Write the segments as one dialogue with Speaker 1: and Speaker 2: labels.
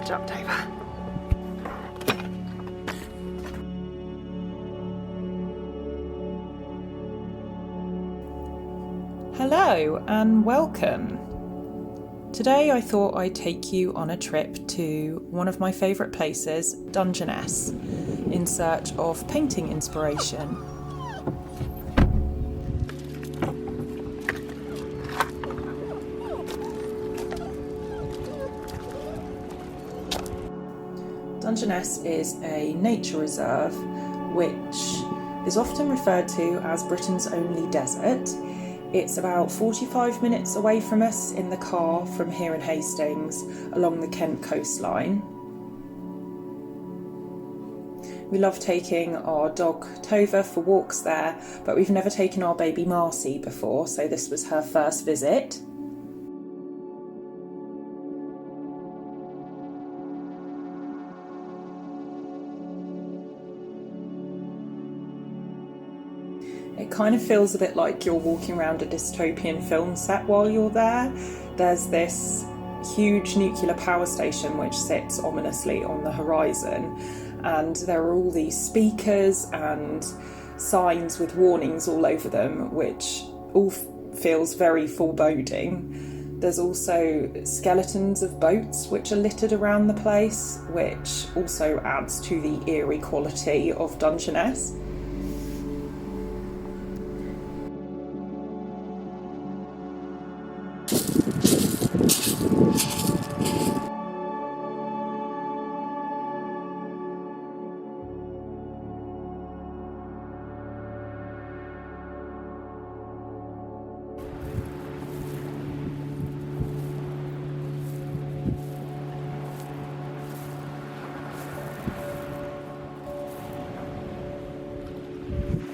Speaker 1: catch up, Dover. Hello and welcome. Today I thought I'd take you on a trip to one of my favourite places, Dungeness, in search of painting inspiration. Dungeness is a nature reserve which is often referred to as Britain's only desert. It's about 45 minutes away from us in the car from here in Hastings along the Kent coastline. We love taking our dog Tova for walks there, but we've never taken our baby Marcy before, so this was her first visit. It kind of feels a bit like you're walking around a dystopian film set while you're there. There's this huge nuclear power station which sits ominously on the horizon, and there are all these speakers and signs with warnings all over them, which all feels very foreboding. There's also skeletons of boats which are littered around the place, which also adds to the eerie quality of Dungeness.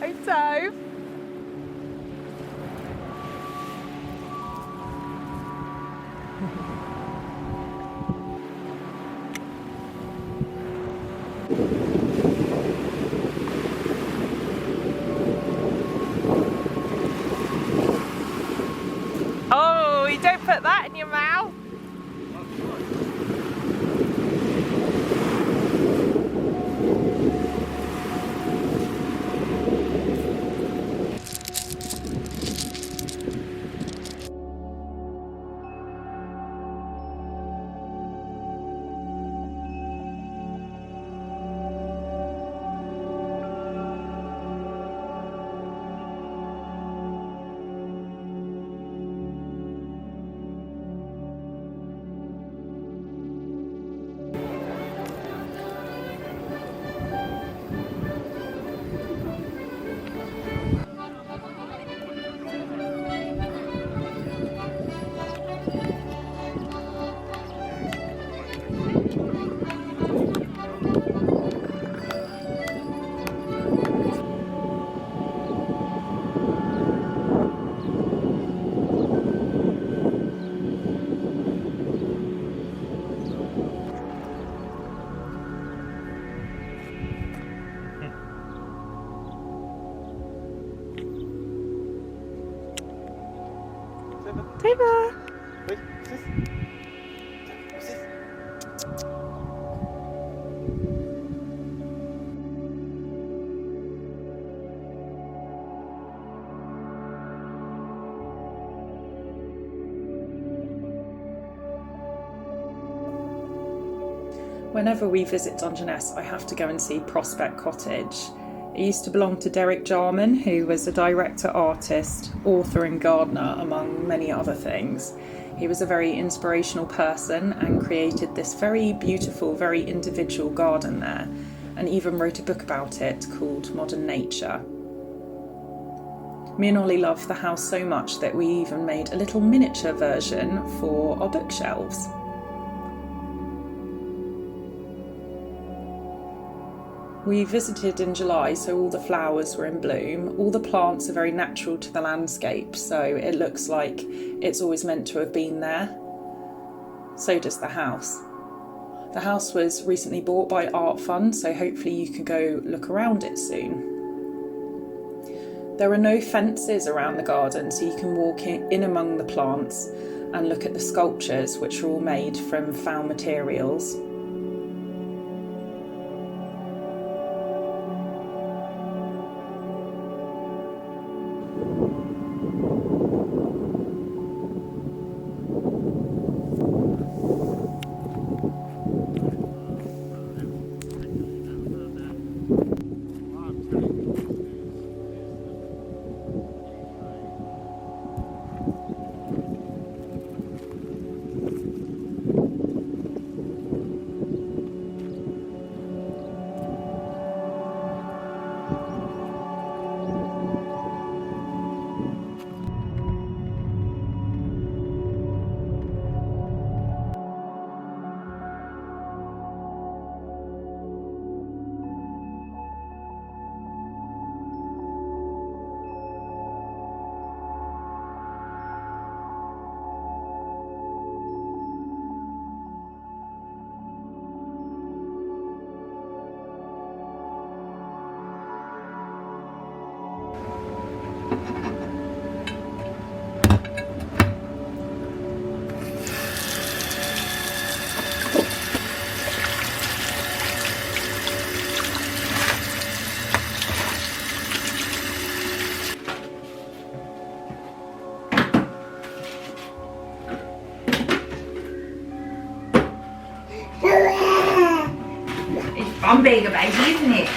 Speaker 1: Hey, Tove. Oh, you don't put that in your mouth. Tova!
Speaker 2: Wait, what's this? What's this?
Speaker 1: Whenever we visit Dungeness, I have to go and see Prospect Cottage. It used to belong to Derek Jarman, who was a director, artist, author and gardener, among many other things. He was a very inspirational person and created this very beautiful, very individual garden there, and even wrote a book about it called Modern Nature. Me and Ollie love the house so much that we even made a little miniature version for our bookshelves. We visited in July, so all the flowers were in bloom. All the plants are very natural to the landscape, so it looks like it's always meant to have been there. So does the house. The house was recently bought by Art Fund, so hopefully you can go look around it soon. There are no fences around the garden, so you can walk in among the plants and look at the sculptures, which are all made from found materials.
Speaker 3: fun being a baby, isn't it?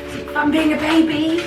Speaker 3: Is it fun being a baby?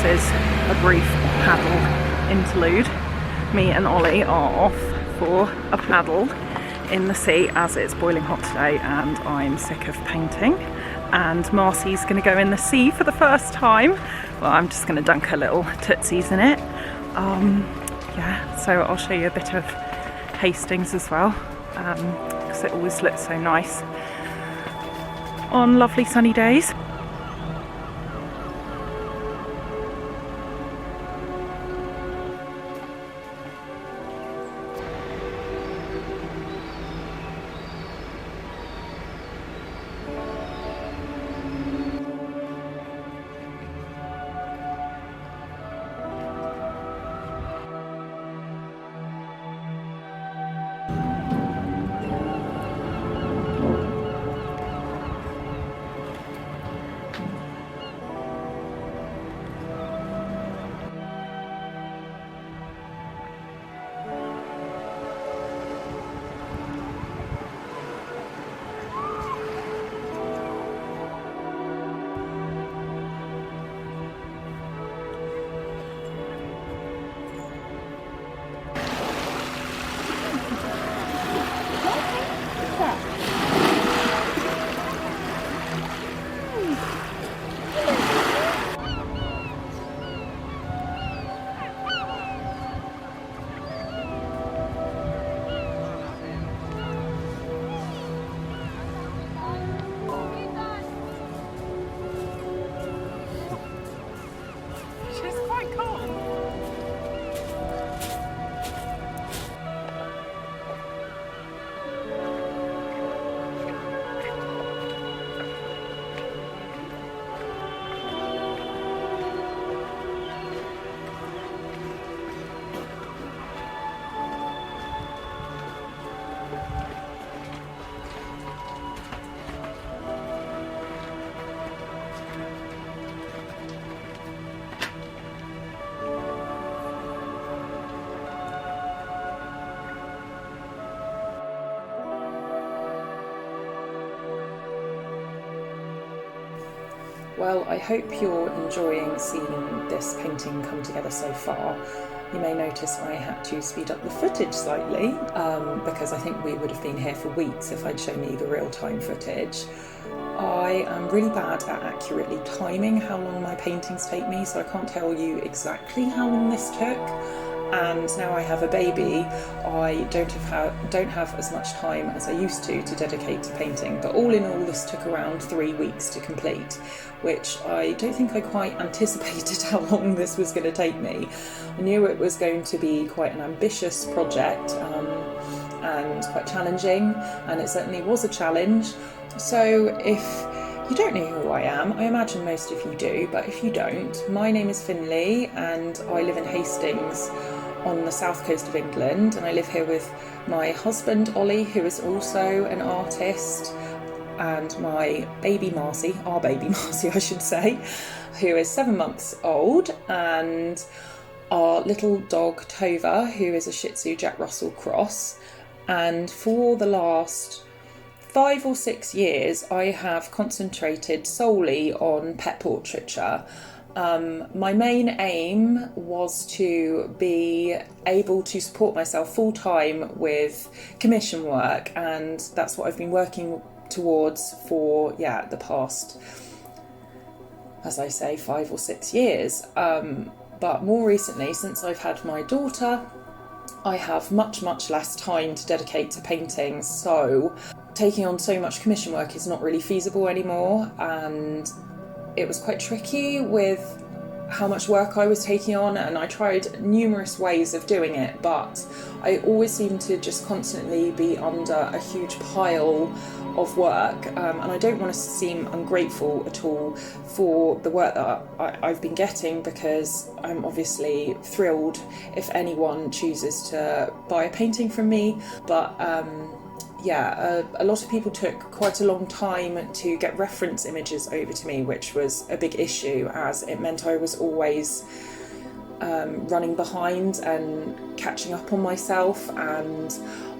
Speaker 1: This is a brief paddle interlude. Me and Ollie are off for a paddle in the sea as it's boiling hot today and I'm sick of painting. And Marcy's going to go in the sea for the first time. Well, I'm just going to dunk a little tootsies in it. Yeah, so I'll show you a bit of Hastings as well, because it always looks so nice on lovely sunny days. Well, I hope you're enjoying seeing this painting come together so far. You may notice I had to speed up the footage slightly because I think we would have been here for weeks if I'd shown you the real-time footage. I am really bad at accurately timing how long my paintings take me, so I can't tell you exactly how long this took. And now I have a baby, I don't have as much time as I used to dedicate to painting, but all in all this took around 3 weeks to complete, which I don't think I quite anticipated how long this was going to take me. I knew it was going to be quite an ambitious project and quite challenging, and it certainly was a challenge. So if you don't know who I am, I imagine most of you do, but if you don't, my name is Finnley and I live in Hastings on the south coast of England, and I live here with my husband Ollie, who is also an artist, and my baby Marcy, our baby Marcy I should say, who is 7 months old, and our little dog Tova, who is a Shih Tzu Jack Russell cross. And for the last 5 or 6 years I have concentrated solely on pet portraiture. My main aim was to be able to support myself full-time with commission work, and that's what I've been working towards for the past, as I say, 5 or 6 years. But more recently, since I've had my daughter, I have much less time to dedicate to painting, so taking on so much commission work is not really feasible anymore, and it was quite tricky with how much work I was taking on, and I tried numerous ways of doing it, but I always seemed to just constantly be under a huge pile of work, and I don't want to seem ungrateful at all for the work that I've been getting, because I'm obviously thrilled if anyone chooses to buy a painting from me, but a lot of people took quite a long time to get reference images over to me, which was a big issue, as it meant I was always running behind and catching up on myself. And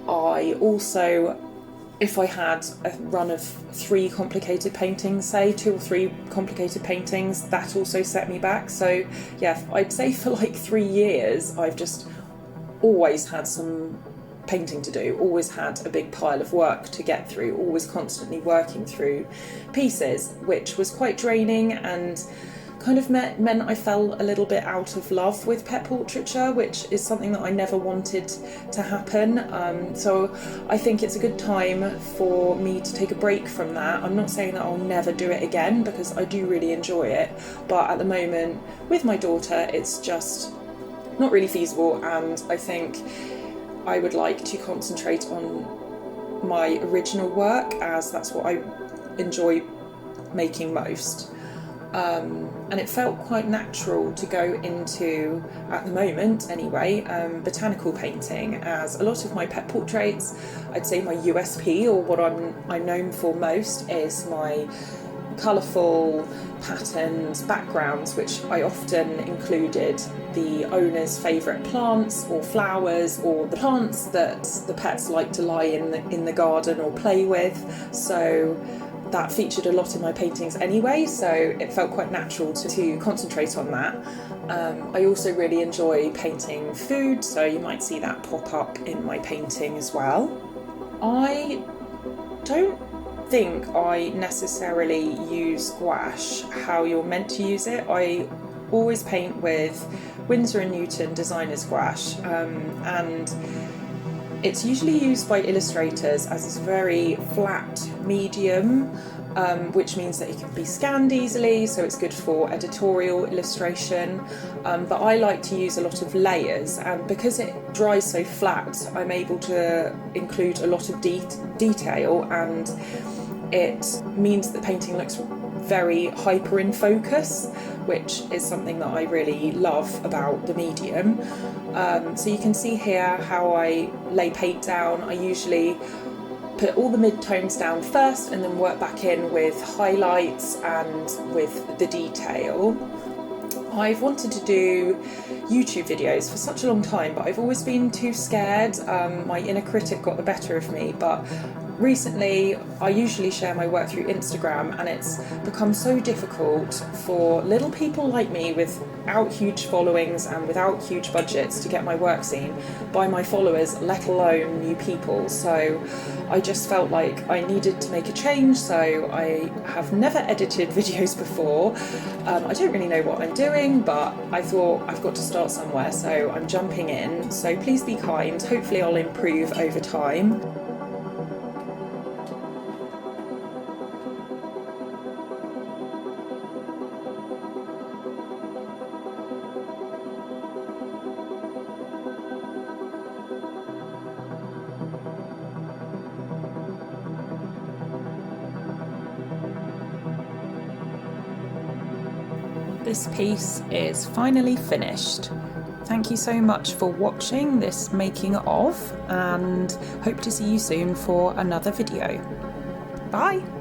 Speaker 1: I also, if I had a run of 3 complicated paintings, say 2 or 3 complicated paintings, that also set me back. So yeah, I'd say for like 3 years I've just always had some painting to do, always had a big pile of work to get through, always constantly working through pieces, which was quite draining and kind of meant I fell a little bit out of love with pet portraiture, which is something that I never wanted to happen. So I think it's a good time for me to take a break from that. I'm not saying that I'll never do it again, because I do really enjoy it, but at the moment with my daughter it's just not really feasible, and I think I would like to concentrate on my original work, as that's what I enjoy making most. And it felt quite natural to go into, at the moment anyway, botanical painting, as a lot of my pet portraits, I'd say my USP, or what I'm known for most, is my colourful patterned backgrounds, which I often included the owner's favourite plants or flowers, or the plants that the pets like to lie in the garden or play with. So that featured a lot in my paintings anyway, so it felt quite natural to concentrate on that. I also really enjoy painting food, so you might see that pop up in my painting as well. I don't think I necessarily use gouache how you're meant to use it. I always paint with Winsor & Newton designer's gouache, and it's usually used by illustrators as it's a very flat medium, which means that it can be scanned easily, so it's good for editorial illustration. But I like to use a lot of layers, and because it dries so flat, I'm able to include a lot of detail, and it means that painting looks very hyper in focus, which is something that I really love about the medium. So you can see here how I lay paint down. I usually put all the mid-tones down first and then work back in with highlights and with the detail. I've wanted to do YouTube videos for such a long time, but I've always been too scared. My inner critic got the better of me, but recently I usually share my work through Instagram, and it's become so difficult for little people like me without huge followings and without huge budgets to get my work seen by my followers, let alone new people. So I just felt like I needed to make a change. So I have never edited videos before. I don't really know what I'm doing, but I thought I've got to start somewhere, so I'm jumping in. So please be kind. Hopefully I'll improve over time. This piece is finally finished. Thank you so much for watching this making of, and hope to see you soon for another video. Bye!